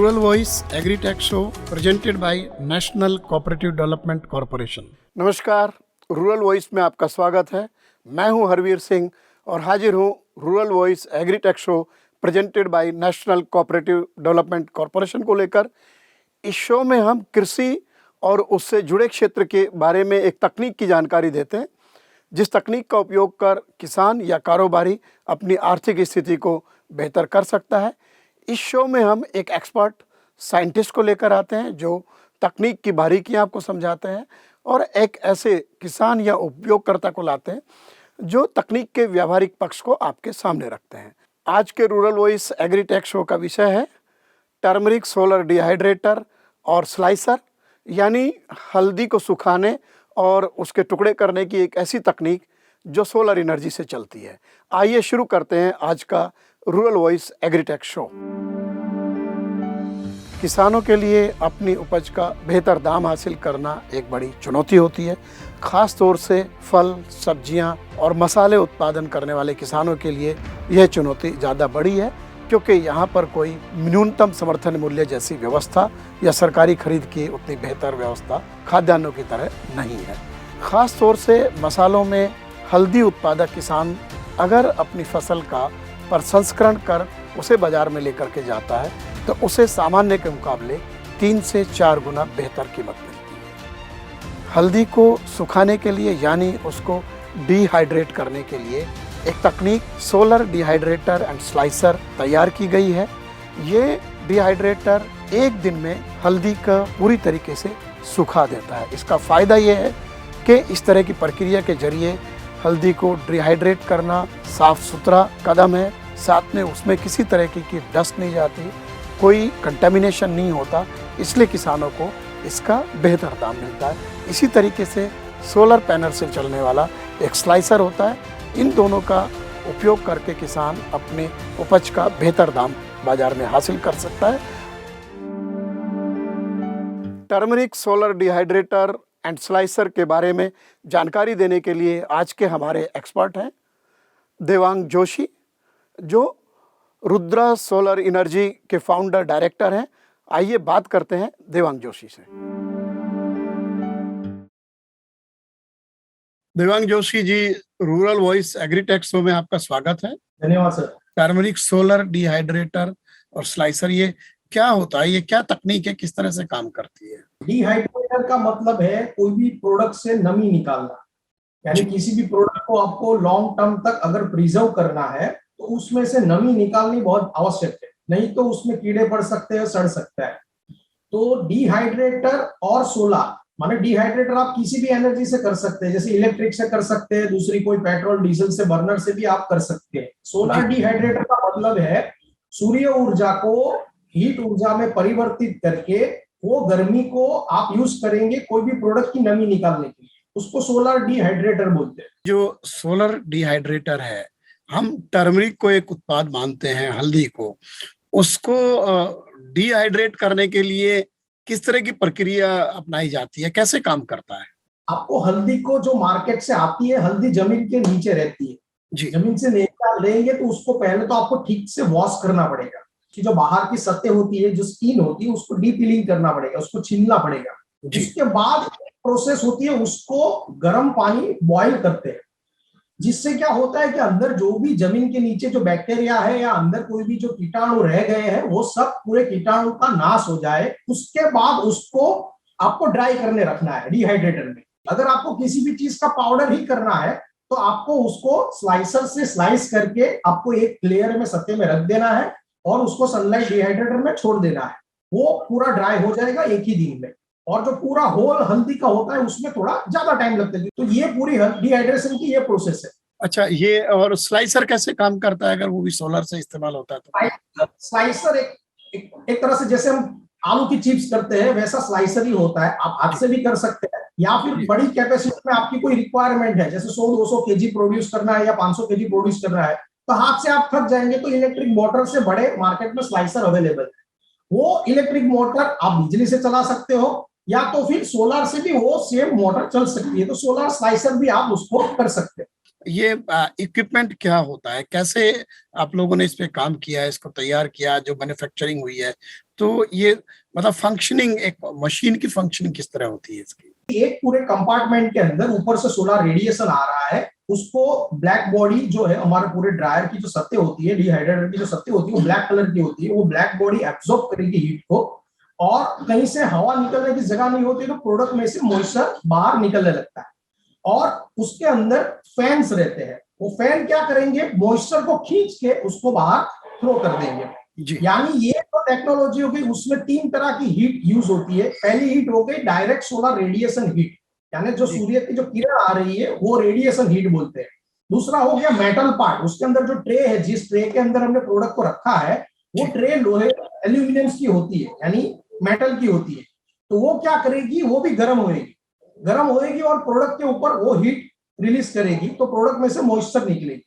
Rural voice agritech show presented by national cooperative development corporation. नमस्कार, rural voice में आपका स्वागत है। मैं हूं हरवीर सिंह और हाजिर हूं rural voice agritech show presented by national cooperative development corporation को लेकर। इस शो में हम कृषि और उससे जुड़े क्षेत्र के बारे में एक तकनीक की जानकारी देते हैं, जिस तकनीक का उपयोग कर किसान या कारोबारी अपनी आर्थिक स्थिति को बेहतर कर सकता है। इस शो में हम एक एक्सपर्ट साइंटिस्ट को लेकर आते हैं जो तकनीक की बारीकियां आपको समझाते हैं, और एक ऐसे किसान या उपयोगकर्ता को लाते हैं जो तकनीक के व्यावहारिक पक्ष को आपके सामने रखते हैं। आज के रूरल वॉइस एग्रीटेक शो का विषय है टर्मरिक सोलर डिहाइड्रेटर और स्लाइसर, यानी हल्दी को सुखाने और उसके टुकड़े करने की एक ऐसी तकनीक जो सोलर एनर्जी से चलती है। आइए शुरू करते हैं आज का रूरल वॉइस एग्रीटेक शो। किसानों के लिए अपनी उपज का बेहतर दाम हासिल करना एक बड़ी चुनौती होती है। खास तौर से फल, सब्जियां और मसाले उत्पादन करने वाले किसानों के लिए यह चुनौती ज़्यादा बड़ी है, क्योंकि यहाँ पर कोई न्यूनतम समर्थन मूल्य जैसी व्यवस्था या सरकारी खरीद की उतनी बेहतर व्यवस्था खाद्यान्नों की तरह नहीं है। खास तौर से मसालों में हल्दी उत्पादक किसान अगर अपनी फसल का प्रसंस्करण कर उसे बाजार में लेकर के जाता है तो उसे सामान्य के मुकाबले 3 से 4 गुना बेहतर कीमत मिलती है। हल्दी को सुखाने के लिए यानी उसको डिहाइड्रेट करने के लिए एक तकनीक सोलर डिहाइड्रेटर एंड स्लाइसर तैयार की गई है। ये डिहाइड्रेटर एक दिन में हल्दी का पूरी तरीके से सुखा देता है। इसका फ़ायदा ये है कि इस तरह की प्रक्रिया के जरिए हल्दी को डिहाइड्रेट करना साफ सुथरा कदम है, साथ में उसमें किसी तरह की डस्ट नहीं जाती, कोई कंटेमिनेशन नहीं होता, इसलिए किसानों को इसका बेहतर दाम मिलता है। इसी तरीके से सोलर पैनल से चलने वाला एक स्लाइसर होता है। इन दोनों का उपयोग करके किसान अपने उपज का बेहतर दाम बाजार में हासिल कर सकता है। Turmeric solar dehydrator and slicer के बारे में जानकारी देने के लिए आज के हमारे एक्सपर्ट हैं देवांग जोशी, जो रुद्रा सोलर एनर्जी के फाउंडर डायरेक्टर हैं। आइए बात करते हैं देवांग जोशी से। Devang Joshi ji, rural voice agritech show में आपका स्वागत है। धन्यवाद सर। टर्मरिक सोलर डिहाइड्रेटर और स्लाइसर, ये क्या होता है, ये क्या तकनीक है, किस तरह से काम करती है? डिहाइड्रेटर का मतलब है कोई भी प्रोडक्ट से नमी निकालना, यानी किसी भी प्रोडक्ट को आपको लॉन्ग टर्म तक अगर प्रिजर्व करना है तो उसमें से नमी निकालनी बहुत आवश्यक है, नहीं तो उसमें कीड़े पड़ सकते हैं, सड़ सकता है। तो डिहाइड्रेटर और सोलर, माने डिहाइड्रेटर आप किसी भी एनर्जी से कर सकते हैं, जैसे इलेक्ट्रिक से कर सकते हैं, दूसरी कोई पेट्रोल डीजल से बर्नर से भी आप कर सकते हैं। सोलर डिहाइड्रेटर का मतलब है सूर्य ऊर्जा को हीट ऊर्जा में परिवर्तित करके वो गर्मी को आप यूज करेंगे कोई भी प्रोडक्ट की नमी निकालने के लिए, उसको सोलर डिहाइड्रेटर बोलते हैं। जो सोलर डिहाइड्रेटर है, हम टर्मरिक को एक उत्पाद मानते हैं, हल्दी को, उसको डिहाइड्रेट करने के लिए किस तरह की प्रक्रिया अपनाई जाती है, कैसे काम करता है? आपको हल्दी को जो मार्केट से आती है, हल्दी जमीन के नीचे रहती है जी। जमीन से निकाल लेंगे तो उसको पहले तो आपको ठीक से वॉश करना पड़ेगा कि जो बाहर की सतह होती है, जो स्किन होती है, उसको डीपीलिंग करना पड़ेगा, उसको छीलना पड़ेगा। उसके बाद प्रोसेस होती है, उसको गर्म पानी बॉईल करते हैं, जिससे क्या होता है कि अंदर जो भी जमीन के नीचे जो बैक्टीरिया है या अंदर कोई भी जो कीटाणु रह गए हैं वो सब पूरे कीटाणु का नाश हो जाए। उसके बाद उसको आपको ड्राई करने रखना है डिहाइड्रेटर में। अगर आपको किसी भी चीज का पाउडर ही करना है तो आपको उसको स्लाइसर से स्लाइस करके आपको एक लेयर में सतह में रख देना है और उसको सनलाइट डिहाइड्रेटर में छोड़ देना है। वो पूरा ड्राई हो जाएगा एक ही दिन में, और जो पूरा होल हल्दी का होता है उसमें थोड़ा ज्यादा टाइम लगता है। तो ये पूरी डिहाइड्रेशन की ये प्रोसेस है। अच्छा, ये और स्लाइसर कैसे काम करता है अगर वो भी सोलर से इस्तेमाल होता है तो? स्लाइसर एक तरह से जैसे हम आलू की चिप्स करते हैं वैसा स्लाइसर ही होता है। आप हाथ से भी कर सकते हैं, या फिर बड़ी कैपेसिटी में आपकी कोई रिक्वायरमेंट है, जैसे 100-200 केजी प्रोड्यूस करना है या 500 केजी प्रोड्यूस करना है, तो हाथ से आप थक जाएंगे, तो इलेक्ट्रिक मोटर से बड़े मार्केट में स्लाइसर अवेलेबल है। वो इलेक्ट्रिक मोटर आप बिजली से चला सकते हो या तो फिर सोलर से भी वो सेम मोटर चल सकती है, तो सोलर स्लाइसर भी आप उसको कर सकते हैं। ये इक्विपमेंट क्या होता है, कैसे आप लोगों ने इस पे काम किया है, इसको तैयार किया, जो मैन्युफैक्चरिंग हुई है, तो ये मतलब फंक्शनिंग, एक मशीन की फंक्शनिंग किस तरह होती है इसकी? एक पूरे कंपार्टमेंट के अंदर ऊपर से सोलर रेडिएशन आ रहा है, उसको ब्लैक बॉडी जो है, हमारे पूरे ड्रायर की जो सत्ते होती है, डिहाइड्रेटर की जो सत्ते होती है, वो ब्लैक कलर की होती है। वो ब्लैक बॉडी एब्जॉर्ब करेगी हीट को, और कहीं से हवा निकलने की जगह नहीं होती तो प्रोडक्ट में से मॉइस्चर बाहर निकलने लगता है। और उसके अंदर फैंस रहते हैं, वो फैन क्या करेंगे, मॉइस्चर को खींच के उसको बाहर थ्रो कर देंगे। यानी ये तो टेक्नोलॉजी हो गई, उसमें 3 तरह की हीट यूज होती है। पहली हीट हो गई डायरेक्ट सोलर रेडिएशन हीट, यानी जो सूर्य की जो किरण आ रही है वो रेडिएशन हीट बोलते हैं। दूसरा हो गया मेटल पार्ट, उसके अंदर जो ट्रे है, जिस ट्रे के अंदर हमने प्रोडक्ट को रखा है, वो ट्रे लोहे एल्यूमिनियम की होती है, यानी मेटल की होती है। तो वो क्या करेगी, वो भी गर्म होएगी और प्रोडक्ट के ऊपर वो हीट रिलीज करेगी, तो प्रोडक्ट में से मॉइस्चर निकलेगी।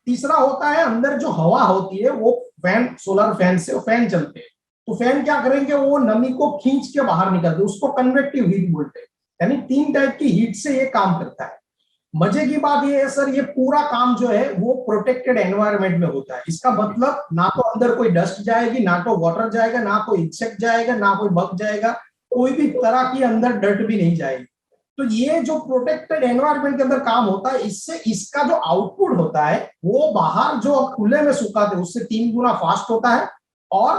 तीसरा होता है अंदर जो हवा होती है, वो फैन, सोलर फैन से फैन चलते हैं, तो फैन क्या करेंगे, वो नमी को खींच के बाहर निकालते हैं, उसको कन्वेक्टिव हीट बोलते हैं। यानी 3 टाइप की हीट से ये काम करता है। मजे की बात ये है सर, ये पूरा काम जो है वो प्रोटेक्टेड एनवायरनमेंट में होता है। इसका मतलब ना तो अंदर कोई डस्ट जाएगी, ना तो वाटर जाएगा, ना कोई इंसेक्ट जाएगा, ना कोई बग जाएगा, कोई भी तरह की अंदर डर्ट भी नहीं जाएगी। तो ये जो प्रोटेक्टेड एनवायरनमेंट के अंदर काम होता है, इससे इसका जो आउटपुट होता है वो बाहर जो खुले में सुखाते हैं उससे 3 गुना फास्ट होता है और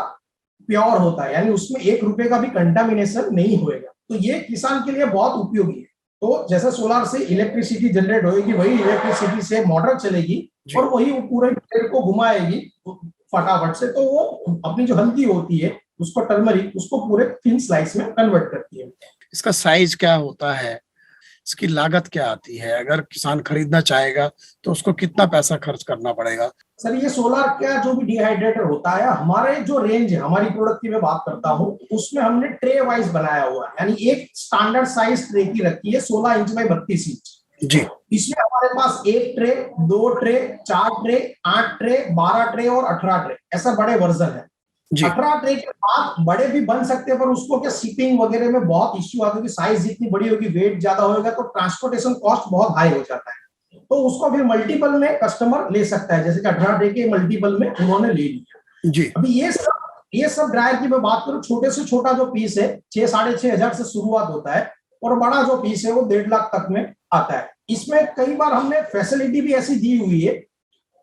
प्योर होता है, यानी उसमें 1 रुपए का भी कंटामिनेशन नहीं होएगा। तो ये किसान के लिए बहुत उपयोगी है। तो जैसे सोलर से इलेक्ट्रिसिटी जनरेट होगी, वही इलेक्ट्रिसिटी से मोटर चलेगी और वही पूरे पेड़ को घुमाएगी फटाफट से, तो वो अपनी जो हल्दी होती है उसको, टर्मरिक, उसको पूरे थिन स्लाइस में कन्वर्ट करती है। इसका साइज क्या होता है, इसकी लागत क्या आती है, अगर किसान खरीदना चाहेगा तो उसको कितना पैसा खर्च करना पड़ेगा? सर ये सोलर का जो भी डिहाइड्रेटर होता है, हमारे जो रेंज है, हमारी प्रोडक्ट की मैं बात करता हूँ, उसमें हमने ट्रे वाइज बनाया हुआ है। यानी एक स्टैंडर्ड साइज ट्रे की रखी है, 16 इंच बाई 32 इंच जी। इसमें हमारे पास 1 tray, 2 tray, 4 tray, 8 tray, 12 tray और 18 ट्रे, ऐसा बड़े वर्जन है। 18 ट्रे के बाद बड़े भी बन सकते हैं, पर उसको क्या शिपिंग वगैरह में बहुत इश्यू आता है कि साइज जितनी बड़ी होगी, वेट ज्यादा होगा, तो ट्रांसपोर्टेशन कॉस्ट बहुत हाई हो जाता है। तो उसको फिर मल्टीपल में कस्टमर ले सकता है, जैसे कि 18 ट्रे के मल्टीपल में उन्होंने ले लिया जी। अभी ये सब ड्रायर की मैं बात करूं, छोटे से छोटा जो पीस है 6,500 से शुरुआत होता है, और बड़ा जो पीस है वो 1.5 लाख तक में आता है। इसमें कई बार हमने फैसिलिटी भी ऐसी दी हुई है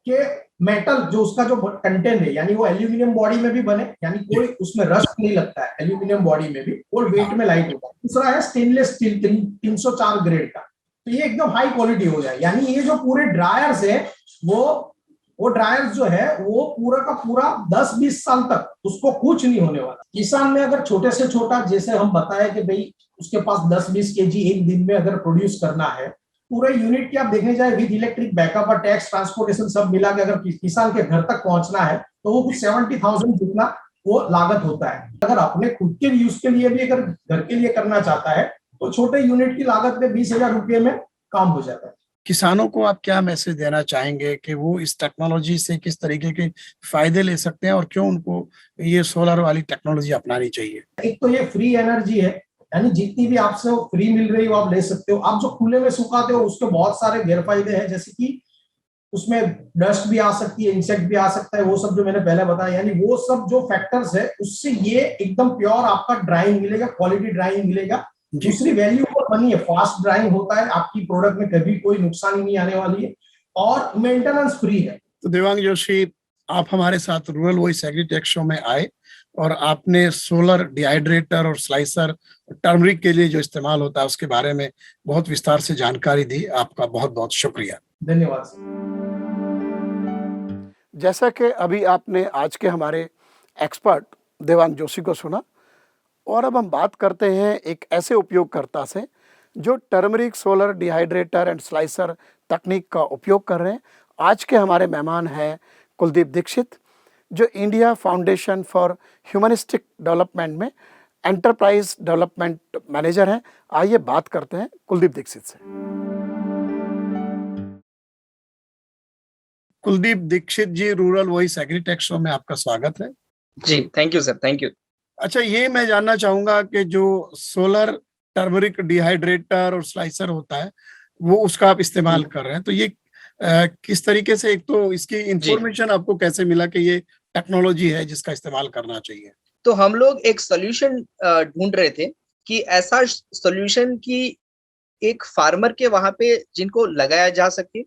कि मेटल जो उसका जो कंटेंट है, यानी वो एल्यूमिनियम बॉडी में भी बने, यानी कोई उसमें रस्ट नहीं लगता है एल्यूमिनियम बॉडी में भी, और वेट में लाइट होता है। दूसरा है स्टेनलेस स्टील 304 ग्रेड का, तो ये एकदम हाई क्वालिटी हो जाए। यानी ये जो पूरे ड्रायर्स है, वो ड्रायर्स जो है वो पूरा का पूरा 10-20 साल तक उसको कुछ नहीं होने वाला। किसान में अगर छोटे से छोटा, जैसे हम बताए कि भाई उसके पास 10-20 केजी एक दिन में अगर प्रोड्यूस करना है, पूरे यूनिट की आप देखने जाए विद इलेक्ट्रिक बैकअप और टैक्स ट्रांसपोर्टेशन सब मिला के अगर किसान के घर तक पहुंचना है, तो वो कुछ 70,000 जितना वो लागत होता है। अगर अपने खुद के यूज के लिए भी अगर घर के लिए करना चाहता है, तो छोटे यूनिट की लागत में 20,000 रुपये में काम हो जाता है। किसानों को आप क्या मैसेज देना चाहेंगे कि वो इस टेक्नोलॉजी से किस तरीके के फायदे ले सकते हैं, और क्यों उनको ये सोलर वाली टेक्नोलॉजी अपनानी चाहिए? एक तो ये फ्री एनर्जी है, यानी जितनी भी आपसे वो फ्री मिल रही हो आप ले सकते हो। आप जो खुले में सुखाते हो उसके बहुत सारे गैरफायदे हैं, जैसे कि उसमें डस्ट भी आ सकती है, इंसेक्ट भी आ सकता है, वो सब जो मैंने पहले बताया, यानी वो सब जो फैक्टर्स है उससे ये एकदम प्योर आपका ड्राइंग मिलेगा, क्वालिटी ड्राइंग मिलेगा। दूसरी वैल्यू पर बनी है, फास्ट ड्राइंग होता है, आपकी प्रोडक्ट में कभी कोई नुकसान नहीं आने वाली है, और मेंटेनेंस फ्री है। तो देवांग जोशी, आप हमारे साथ रूरल वॉइस एग्रीटेक शो में आए और आपने सोलर डिहाइड्रेटर और स्लाइसर टर्मरिक के लिए जो इस्तेमाल होता है उसके बारे में बहुत विस्तार से जानकारी दी। आपका बहुत बहुत शुक्रिया। धन्यवाद। जैसा कि अभी आपने आज के हमारे एक्सपर्ट देवांग जोशी को सुना, और अब हम बात करते हैं एक ऐसे उपयोगकर्ता से जो turmeric solar dehydrator and slicer तकनीक का उपयोग कर रहे हैं। आज के हमारे मेहमान हैं कुलदीप दीक्षित, जो India Foundation for Humanistic Development में एंटरप्राइज डेवलपमेंट मैनेजर हैं। आइए बात करते हैं कुलदीप दीक्षित से। Kuldeep Dikshit ji, rural voice agritech show में आपका स्वागत है। जी, thank you sir, thank you. अच्छा, ये मैं जानना चाहूंगा कि जो सोलर टर्मरिक डिहाइड्रेटर और स्लाइसर होता है वो उसका आप इस्तेमाल कर रहे हैं, तो ये किस तरीके से, एक तो इसकी इंफॉर्मेशन आपको कैसे मिला कि ये टेक्नोलॉजी है जिसका इस्तेमाल करना चाहिए? तो हम लोग एक सोल्यूशन ढूंढ रहे थे कि ऐसा सोल्यूशन कि एक फार्मर के वहां पे जिनको लगाया जा सके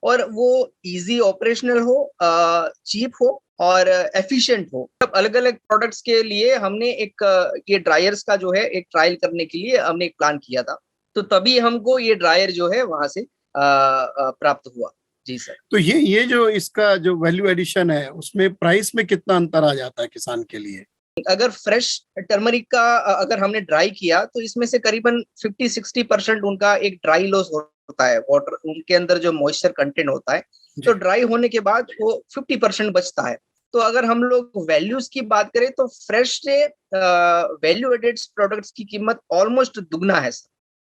और वो इजी ऑपरेशनल हो, चीप हो और एफिशिएंट हो। अब अलग अलग प्रोडक्ट्स के लिए हमने एक ये ड्रायर्स का जो है एक ट्रायल करने के लिए हमने एक प्लान किया था, तो तभी हमको ये ड्रायर जो है वहां से प्राप्त हुआ। जी सर। तो ये जो इसका जो वैल्यू एडिशन है उसमें प्राइस में कितना अंतर आ जाता है किसान के लिए? अगर फ्रेश टर्मरिक का अगर हमने ड्राई किया तो इसमें से करीबन 50-60% उनका एक ड्राई लॉस होता है, वाटर उनके अंदर जो मॉइस्चर कंटेंट होता है, तो ड्राई होने के बाद वो 50% बचता है। तो अगर हम लोग वैल्यूज की बात करें तो फ्रेश से वैल्यू एडेड प्रोडक्ट्स की कीमत ऑलमोस्ट दुगना है सर।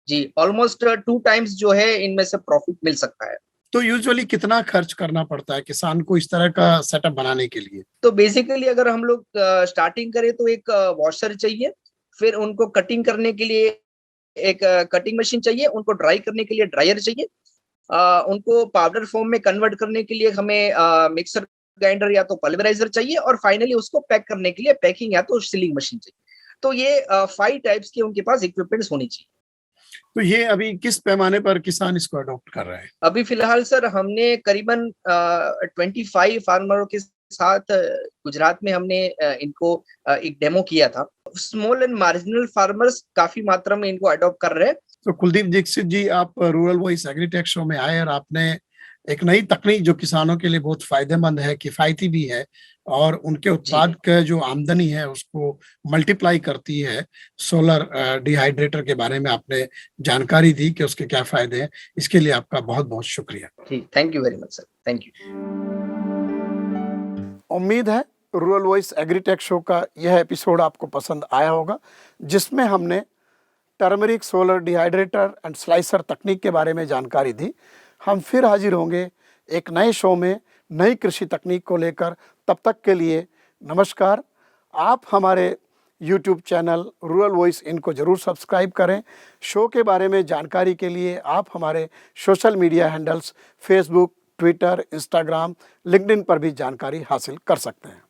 जी, ऑलमोस्ट 2 टाइम्स जो है इनमें से प्रॉफिट मिल सकता है। तो यूजुअली कितना खर्च करना पड़ता है किसान को इस तरह का सेटअप बनाने के लिए? तो बेसिकली अगर हम लोग स्टार्टिंग करें तो एक वॉशर चाहिए, फिर उनको कटिंग करने के लिए एक कटिंग मशीन चाहिए, उनको ड्राई करने के लिए ड्रायर चाहिए, उनको पाउडर फॉर्म में कन्वर्ट करने के लिए हमें मिक्सर ग्राइंडर या तो पल्वराइजर चाहिए, और फाइनली उसको पैक करने के लिए पैकिंग या तो सीलिंग मशीन चाहिए। तो ये 5 टाइप्स के उनके पास इक्विपमेंट्स होनी चाहिए। तो ये अभी किस पैमाने पर किसान इसको अडॉप्ट कर रहे हैं? अभी फिलहाल सर हमने करीबन 25 फार्मरों के साथ गुजरात में हमने इनको एक डेमो किया था। स्मॉल एंड मार्जिनल फार्मर्स काफी मात्रा में इनको अडॉप्ट कर रहे हैं। तो कुलदीप दीक्षित जी, आप रूरल वॉइस एग्रीटेक शो में आए और आपने एक नई तकनीक जो किसानों के लिए बहुत फायदेमंद है, किफायती भी है और उनके उत्पाद का जो आमदनी है उसको मल्टीप्लाई करती है, सोलर डिहाइड्रेटर के बारे में आपने जानकारी दी कि उसके क्या फायदे हैं। इसके लिए आपका बहुत बहुत शुक्रिया। ठीक, thank you very much sir, thank you. उम्मीद है रूरल वॉइस एग्रीटेक शो का यह एपिसोड आपको पसंद आया होगा, जिसमें हमने turmeric solar dehydrator and slicer तकनीक के बारे में जानकारी दी। हम फिर हाजिर होंगे एक नए शो में नई कृषि तकनीक को लेकर। तब तक के लिए नमस्कार। आप हमारे YouTube चैनल रूरल वॉइस इनको ज़रूर सब्सक्राइब करें। शो के बारे में जानकारी के लिए आप हमारे social media handles Facebook, Twitter, Instagram, LinkedIn पर भी जानकारी हासिल कर सकते हैं।